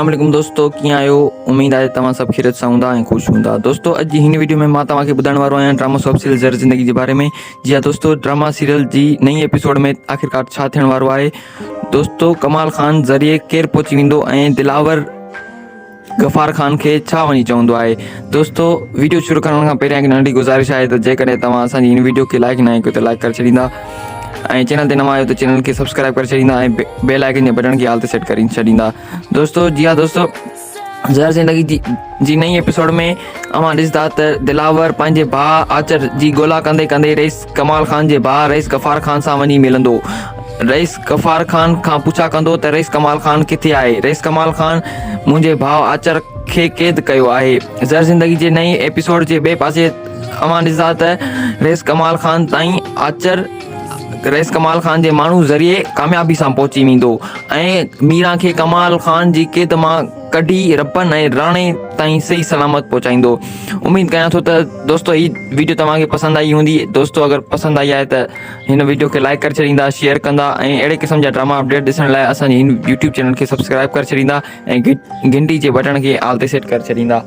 अस्सलाम वालेकुम दोस्तों, कीअं आहियो? उम्मीद आहे तव्हां सभु ख़ैरियत सां हूंदा ऐं ख़ुशि हूंदा। दोस्तों, अॼु जी हिन वीडियो में मां तव्हांखे ॿुधाइण वारो आहियां ड्रामा सॉप सीरियल ज़र ज़िंदगी जे बारे में। जी हाँ दोस्तों, ड्रामा सीरियल जी नई एपिसोड में आख़िरकार छा थियण वारो आहे। दोस्तों, कमाल खान ज़रिए केरु पहुची वेंदो ऐं दिलावर गफ़ार खान खे छा वञी चवंदो आहे। दोस्तों, वीडियो शुरू करण खां पहिरियां हिकु नंढी गुज़ारिश आहे त जेकॾहिं तव्हां असांजी हिन वीडियो खे लाइक न कयो त लाइक करे छॾींदा ऐं चैनल ते नवां आहियो त चैनल खे सब्सक्राइब करे छॾींदा ऐं बेल आइकन जे बटन खे ऑल ते सेट करे छॾींदा। दोस्तों, जी हाँ दोस्तों, ज़र ज़िंदगी जी नई एपिसोड में अवां ॾिसंदा त दिलावर पंहिंजे भाउ आचर जी ॻोल्हा कंदे कंदे रईस कमाल खान जे भाउ रईस गफ़ार खान सां वञी मिलंदो। रईस गफ़ार खान खां पुछा कंदो त रईस कमाल खान किथे आहे। रईस कमाल खान मुंहिंजे भाउ आचर खे क़ैद कयो आहे। ज़र ज़िंदगी जे नई एपिसोड जे ॿिए पासे अवां ॾिसंदा त रईस कमाल खान ताईं आचर रईस कमाल खान जे माण्हू ज़रिए कामयाबी सां पहुची वेंदो ऐं मीरा खे कमाल खान जी क़ैद मां कढी रपन ऐं राणे ताईं सही सलामत पहुचाईंदो। उम्मीद कयां थो त दोस्तों हीअ वीडियो तव्हांखे पसंदि आई हूंदी। दोस्तों, अगरि पसंदि आई आहे त हिन वीडियो खे लाइक करे छॾींदा, शेयर कंदा ऐं अहिड़े क़िस्म जा ड्रामा अपडेट ॾिसण लाइ असांजे हिन यूट्यूब चैनल खे सब्सक्राइब करे छॾींदा ऐं घंटी जे बटन खे ऑल ते सेट करे छॾींदा।